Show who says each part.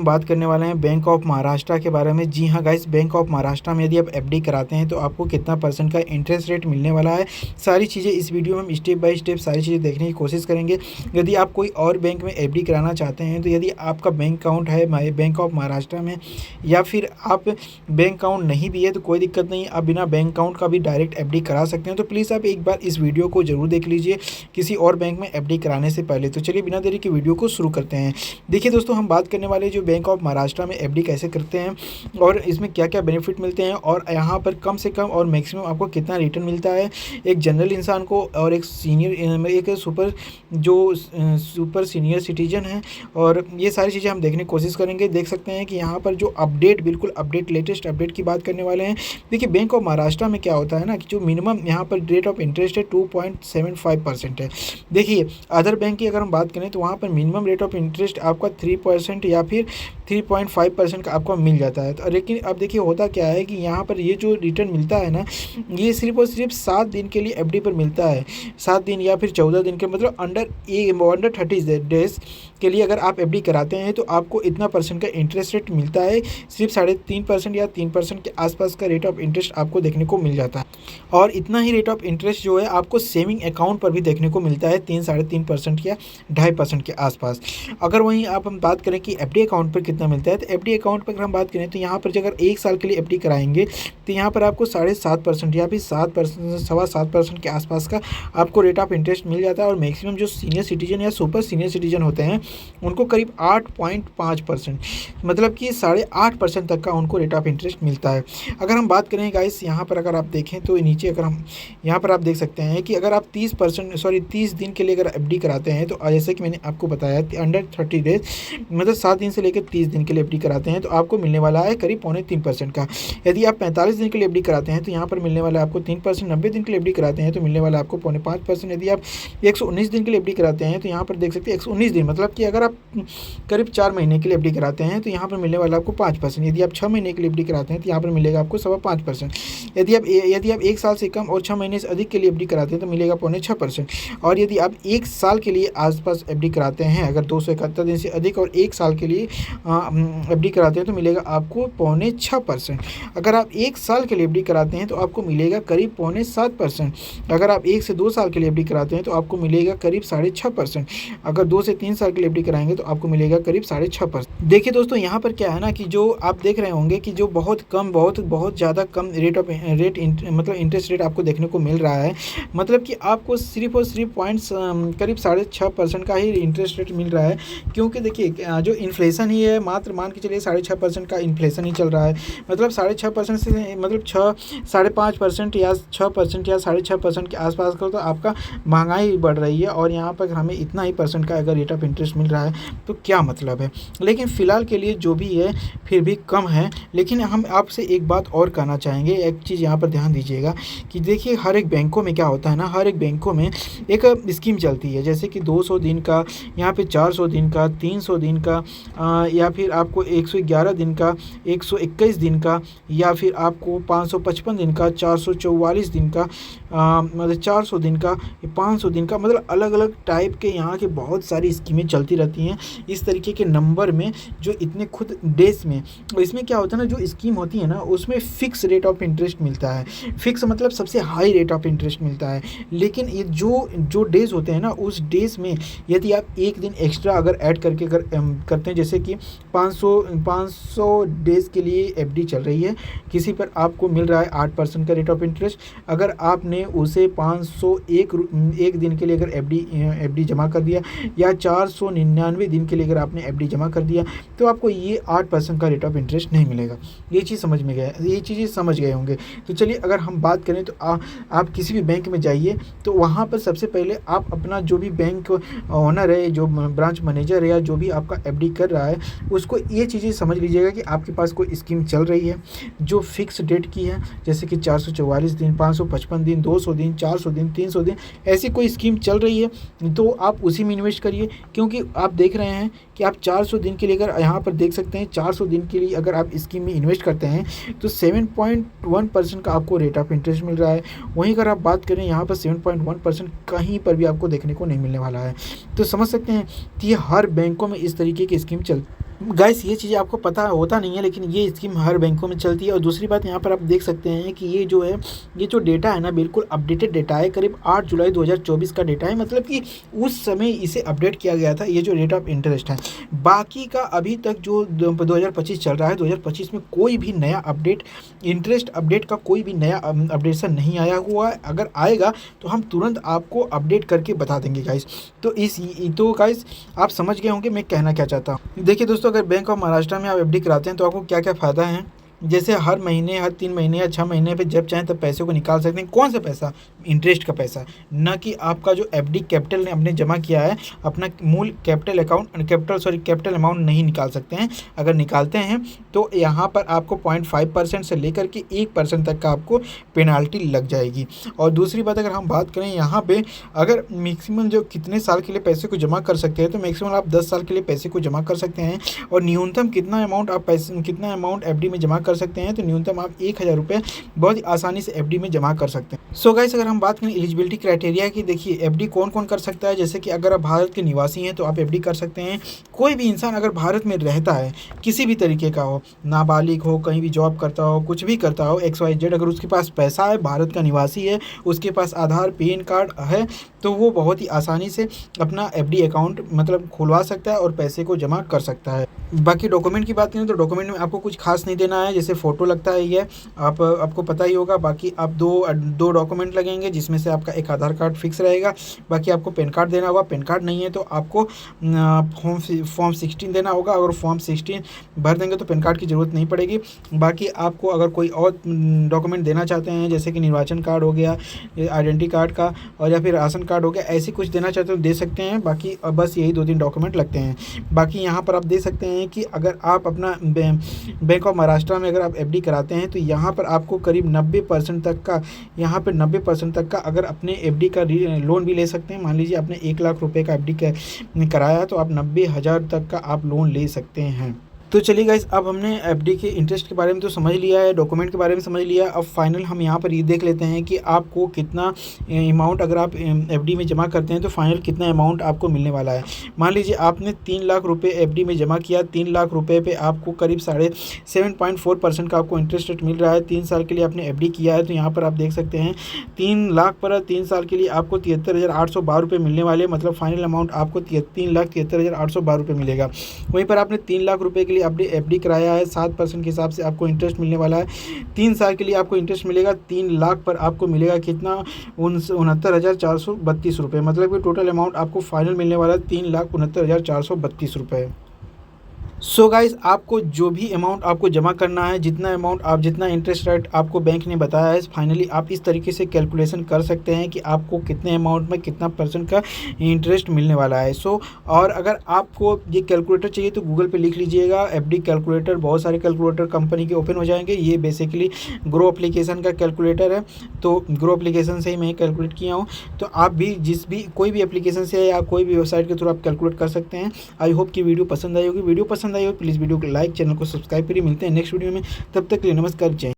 Speaker 1: बात करने वाले हैं बैंक ऑफ महाराष्ट्र के बारे में। जी हाँ गाइस, बैंक ऑफ महाराष्ट्र में यदि आप एफडी कराते हैं तो आपको कितना परसेंट का इंटरेस्ट रेट मिलने वाला है, सारी चीज़ें इस वीडियो में हम स्टेप बाय स्टेप सारी चीज़ें देखने की कोशिश करेंगे। यदि आप कोई और बैंक में एफडी कराना चाहते हैं तो यदि आपका बैंक अकाउंट है बैंक ऑफ महाराष्ट्र में या फिर आप बैंक अकाउंट नहीं भी है तो कोई दिक्कत नहीं, आप बिना बैंक अकाउंट का भी डायरेक्ट एफडी करा सकते हैं। तो प्लीज़ आप एक बार इस वीडियो को ज़रूर देख लीजिए किसी और बैंक में एफडी कराने से पहले। तो चलिए बिना देरी के वीडियो को शुरू करते हैं। देखिए दोस्तों, हम बात करने वाले जो बैंक ऑफ महाराष्ट्र में एफडी कैसे करते हैं और इसमें क्या क्या बेनिफिट मिलते हैं और यहाँ पर कम से कम और मैक्सिमम आपको कितना रिटर्न मिलता है एक जनरल इंसान को और एक सुपर सीनियर सिटीजन है, और ये सारी चीज़ें हम देखने की कोशिश करेंगे। देख सकते हैं कि यहाँ पर जो अपडेट बिल्कुल अपडेट लेटेस्ट अपडेट की बात करने वाले हैं। देखिए बैंक ऑफ महाराष्ट्र में क्या होता है ना कि जो मिनिमम यहाँ पर रेट ऑफ इंटरेस्ट है 2.75% है। देखिए अदर बैंक की अगर हम बात करें तो वहाँ पर मिनिमम रेट ऑफ इंटरेस्ट आपका 3% या फिर 3.5% का आपको मिल जाता है। तो लेकिन अब देखिए होता क्या है कि यहाँ पर ये जो रिटर्न मिलता है ना, ये सिर्फ और सिर्फ 7 दिन के लिए एफडी पर मिलता है। 7 दिन या फिर 14 दिन के मतलब अंडर 30 डेज के लिए अगर आप एफडी कराते हैं तो आपको इतना परसेंट का इंटरेस्ट रेट मिलता है। सिर्फ 3.5% या 3% के आसपास का रेट ऑफ इंटरेस्ट आपको देखने को मिल जाता है, और इतना ही रेट ऑफ इंटरेस्ट जो है आपको सेविंग अकाउंट पर भी देखने को मिलता है 3-3.5% या 2.5% के आसपास। अगर वहीं आप हम बात करें कि एफडी अकाउंट पर कितना मिलता है, तो एफडी अकाउंट पर अगर हम बात करें तो यहाँ पर अगर 1 साल के लिए एफडी कराएंगे तो यहाँ पर आपको 7.5% या फिर 7%, 7.25% के आसपास का आपको रेट ऑफ इंटरेस्ट मिल जाता है। और मैक्सिमम जो सीनियर सिटीजन या सुपर सीनियर सिटीजन होते हैं उनको करीब 8.5%, मतलब कि 8.5% तक का उनको रेट ऑफ इंटरेस्ट मिलता है। अगर हम बात करें गाइस, यहाँ पर अगर आप देखें तो नीचे अगर हम यहाँ पर आप देख सकते हैं कि अगर आप 30 दिन के लिए अगर एफडी कराते हैं तो जैसे कि मैंने आपको बताया अंडर 30 डेज मतलब 7 दिन से लेकर 30 दिन के लिए एफडी कराते हैं तो आपको मिलने वाला है करीब 0.3% का। यदि आप 45 दिन के लिए एफडी कराते हैं तो यहाँ पर मिलने वाला है आपको 3%। 90 दिन के लिए एफडी कराते हैं तो मिलने वाला है आपको 0.5%। यदि आप 119 दिन के लिए एफडी कराते हैं तो यहाँ पर देख सकते हैं 119 दिन मतलब कि अगर आप करीब 4 महीने के लिए एफडी कराते हैं तो यहाँ पर मिलने वाला आपको 5%। यदि आप 6 महीने के लिए एफडी कराते हैं तो यहाँ पर मिलेगा आपको 5.25%। यदि आप 1 साल से कम और 6 महीने से अधिक के लिए एफडी कराते हैं तो मिलेगा 0.6%। और यदि आप 1 साल के लिए आसपास एफडी कराते हैं, अगर 271 दिन से अधिक और 1 साल के लिए एफडी कराते हैं तो मिलेगा आपको 0.6%। अगर आप 1 साल के लिए एफडी कराते हैं तो आपको मिलेगा करीब 0.7%। अगर आप 1 से 2 साल के लिए एफडी कराते हैं तो आपको मिलेगा करीब 6.5%। अगर 2 से 3 साल के लिए एफडी कराएंगे तो आपको मिलेगा करीब 6.5%। देखिए दोस्तों, यहाँ पर क्या है ना कि जो आप देख रहे होंगे कि जो बहुत ज़्यादा कम मतलब इंटरेस्ट रेट आपको देखने को मिल रहा है, मतलब कि आपको सिर्फ और सिर्फ करीब 6.5% का ही इंटरेस्ट रेट मिल रहा है। क्योंकि देखिए जो इन्फ्लेशन ही है, मात्र मान के चलिए 6.5% का इन्फ्लेशन ही चल रहा है। मतलब 6.5% से मतलब 5.5% या 6% या 6.5% के आसपास का तो आपका महंगाई बढ़ रही है, और यहाँ पर हमें इतना ही परसेंट का अगर रेट ऑफ इंटरेस्ट मिल रहा है तो क्या मतलब है। लेकिन फ़िलहाल के लिए जो भी है फिर भी कम है। लेकिन हम आपसे एक बात और कहना चाहेंगे, एक चीज़ यहाँ पर ध्यान दीजिएगा कि देखिए हर एक बैंकों में क्या होता है ना, हर एक बैंकों में एक स्कीम चलती है, जैसे कि 200 दिन का, यहाँ पे 400 दिन का, 300 दिन का, या फिर आपको 111 दिन का, 121 दिन का, या फिर आपको 555 दिन का, 444 दिन का, मतलब 400 दिन का, 500 दिन का, मतलब अलग अलग टाइप के यहाँ के बहुत सारी स्कीमें चलती रहती हैं इस तरीके के नंबर में, जो इतने खुद डेज में। इसमें क्या होता है ना, जो स्कीम होती है ना उसमें फ़िक्स रेट ऑफ इंटरेस्ट मिलता है। फ़िक्स मतलब सबसे हाई रेट ऑफ इंटरेस्ट मिलता है। लेकिन ये जो डेज़ होते हैं ना, उस डेज़ में यदि आप एक दिन एक्स्ट्रा अगर ऐड करके करते हैं, जैसे कि 500 डेज़ के लिए एफडी चल रही है, किसी पर आपको मिल रहा है 8% का रेट ऑफ इंटरेस्ट। अगर आपने उसे 501 दिन के लिए अगर एफडी जमा कर दिया, या 499 दिन के लिए अगर आपने एफडी जमा कर दिया, तो आपको ये 8% का रेट ऑफ इंटरेस्ट नहीं मिलेगा। ये चीज़ समझ में गया, ये चीज़ें समझ गए होंगे। तो चलिए अगर हम बात करें तो आप किसी भी बैंक में जाइए तो वहाँ पर सबसे पहले आप अपना जो भी बैंक ओनर है, जो ब्रांच मैनेजर है, या जो भी आपका एफडी कर रहा है, उसको ये चीज़ें समझ लीजिएगा कि आपके पास कोई स्कीम चल रही है जो फिक्स डेट की है, जैसे कि 444 दिन, 555 दिन, 200 दिन, 400 दिन, 300 दिन, ऐसी कोई स्कीम चल रही है तो आप उसी में इन्वेस्ट करिए। क्योंकि आप देख रहे हैं कि आप 400 दिन के लिए अगर यहाँ पर देख सकते हैं 400 दिन के लिए अगर आप स्कीम में इन्वेस्ट करते हैं तो 7.1% का आपको रेट ऑफ इंटरेस्ट मिल रहा है। वहीं अगर आप बात करें यहाँ पर 7.1% कहीं पर भी आपको देखने को नहीं मिलने वाला है। तो समझ सकते हैं कि हर बैंकों में इस तरीके की स्कीम गाइस ये चीज़ें आपको पता होता नहीं है, लेकिन ये स्कीम हर बैंकों में चलती है। और दूसरी बात यहाँ पर आप देख सकते हैं कि ये जो है, ये जो डेटा है ना, बिल्कुल अपडेटेड डेटा है, करीब 8 जुलाई 2024 का डेटा है, मतलब कि उस समय इसे अपडेट किया गया था, ये जो रेट ऑफ इंटरेस्ट है। बाकी का अभी तक जो 2025 चल रहा है, 2025 में कोई भी नया अपडेट, इंटरेस्ट अपडेट का कोई भी नया अपडेशन नहीं आया हुआ है। अगर आएगा तो हम तुरंत आपको अपडेट करके बता देंगे गाइस। तो गाइस आप समझ गए होंगे मैं कहना क्या चाहता हूँ। देखिए दोस्तों, अगर बैंक ऑफ महाराष्ट्र में आप एफडी कराते हैं तो आपको क्या क्या फ़ायदा है। जैसे हर महीने, हर 3 महीने या 6 महीने पे जब चाहें तब पैसे को निकाल सकते हैं। कौन सा पैसा? इंटरेस्ट का पैसा, ना कि आपका जो एफडी कैपिटल ने आपने जमा किया है, अपना मूल कैपिटल अमाउंट नहीं निकाल सकते हैं। अगर निकालते हैं तो यहाँ पर आपको 0.5% से लेकर के 1% तक का आपको पेनाल्टी लग जाएगी। और दूसरी बात, अगर हम बात करें यहाँ पे, अगर मैक्सिमम जो कितने साल के लिए पैसे को जमा कर सकते हैं, तो मैक्सिमम आप 10 साल के लिए पैसे को जमा कर सकते हैं। और न्यूनतम कितना अमाउंट एफडी में जमा कर सकते हैं, तो न्यूनतम आप 1000 रुपये बहुत ही आसानी से एफडी में जमा कर सकते हैं। सो गाइस, अगर हम बात करें एलिजिबिलिटी क्राइटेरिया की, देखिए एफडी कौन कौन कर सकता है। जैसे कि अगर आप भारत के निवासी हैं तो आप एफडी कर सकते हैं। कोई भी इंसान अगर भारत में रहता है, किसी भी तरीके का हो, नाबालिग हो, कहीं भी जॉब करता हो, कुछ भी करता हो, XYZ, अगर उसके पास पैसा है, भारत का निवासी है, उसके पास आधार पैन कार्ड है, तो वो बहुत ही आसानी से अपना एफडी अकाउंट मतलब खुलवा सकता है और पैसे को जमा कर सकता है। बाकी डॉक्यूमेंट की बात करें तो डॉक्यूमेंट में आपको कुछ खास नहीं देना है, जैसे फ़ोटो लगता है ये आपको पता ही होगा। बाकी आप दो डॉक्यूमेंट लगेंगे, जिसमें से आपका एक आधार कार्ड फिक्स रहेगा। बाकी आपको पैन कार्ड देना होगा, पैन कार्ड नहीं है तो आपको फॉर्म 16 देना होगा। अगर फॉर्म 16 भर देंगे तो पैन कार्ड की ज़रूरत नहीं पड़ेगी। बाकी आपको अगर कोई और डॉक्यूमेंट देना चाहते हैं, जैसे कि निर्वाचन कार्ड हो गया, आइडेंटिटी कार्ड का, और या फिर राशन कार्ड हो गया, ऐसे कुछ देना चाहते हो दे सकते हैं। बाकी बस यही 2-3 डॉक्यूमेंट लगते हैं। बाकी यहाँ पर आप देख सकते हैं कि अगर आप अपना बैंक ऑफ महाराष्ट्र में अगर आप एफडी कराते हैं तो यहाँ पर आपको करीब 90% तक का अगर अपने एफडी का लोन भी ले सकते हैं। मान लीजिए आपने 1 लाख रुपए का एफडी कराया तो आप 90,000 तक का आप लोन ले सकते हैं। तो चलिए गाइस, अब हमने एफडी के इंटरेस्ट के बारे में तो समझ लिया है, डॉक्यूमेंट के बारे में समझ लिया। अब फाइनल हम यहाँ पर ये देख लेते हैं कि आपको कितना अमाउंट, अगर आप एफडी में जमा करते हैं तो फाइनल कितना अमाउंट आपको मिलने वाला है। मान लीजिए आपने 3 लाख रुपए एफडी में जमा किया, 3 लाख रुपए पे आपको करीब 7.4% का आपको इंटरेस्ट रेट मिल रहा है। 3 साल के लिए आपने एफडी किया है, तो यहाँ पर आप देख सकते हैं 3 लाख पर 3 साल के लिए आपको 73,812 रुपये मिलने वाले, मतलब फाइनल अमाउंट आपको 3,73,812 रुपये मिलेगा। वहीं पर आपने 3 लाख रुपये के लिए आपने एफडी कराया है, 7% के हिसाब से आपको इंटरेस्ट मिलने वाला है। 3 साल के लिए आपको इंटरेस्ट मिलेगा, 3 लाख पर आपको मिलेगा कितना, 69,432 रुपये, मतलब कि टोटल अमाउंट आपको फाइनल मिलने वाला है 3,69,432 रुपये। सो गाइस, आपको जो भी अमाउंट आपको जमा करना है, जितना इंटरेस्ट रेट आपको बैंक ने बताया है, फाइनली आप इस तरीके से कैलकुलेशन कर सकते हैं कि आपको कितने अमाउंट में कितना % का इंटरेस्ट मिलने वाला है। और अगर आपको ये कैलकुलेटर चाहिए तो गूगल पे लिख लीजिएगा एफडी कैलकुलेटर। बहुत सारे कैलकुलेटर कंपनी के ओपन हो जाएंगे। ये बेसिकली ग्रो एप्लीकेशन का कैलकुलेटर है, तो ग्रो एप्लीकेशन से ही मैं कैलकुलेट किया हूँ। तो आप भी कोई भी एप्लीकेशन से या कोई भी वेबसाइट के थ्रू आप कैलकुलेट कर सकते हैं। आई होप कि वीडियो पसंद आई होगी। वीडियो पसंद आई हो प्लीज़ वीडियो को लाइक, चैनल को सब्सक्राइब करिए। मिलते हैं नेक्स्ट वीडियो में, तब तक के लिए नमस्कार, जय।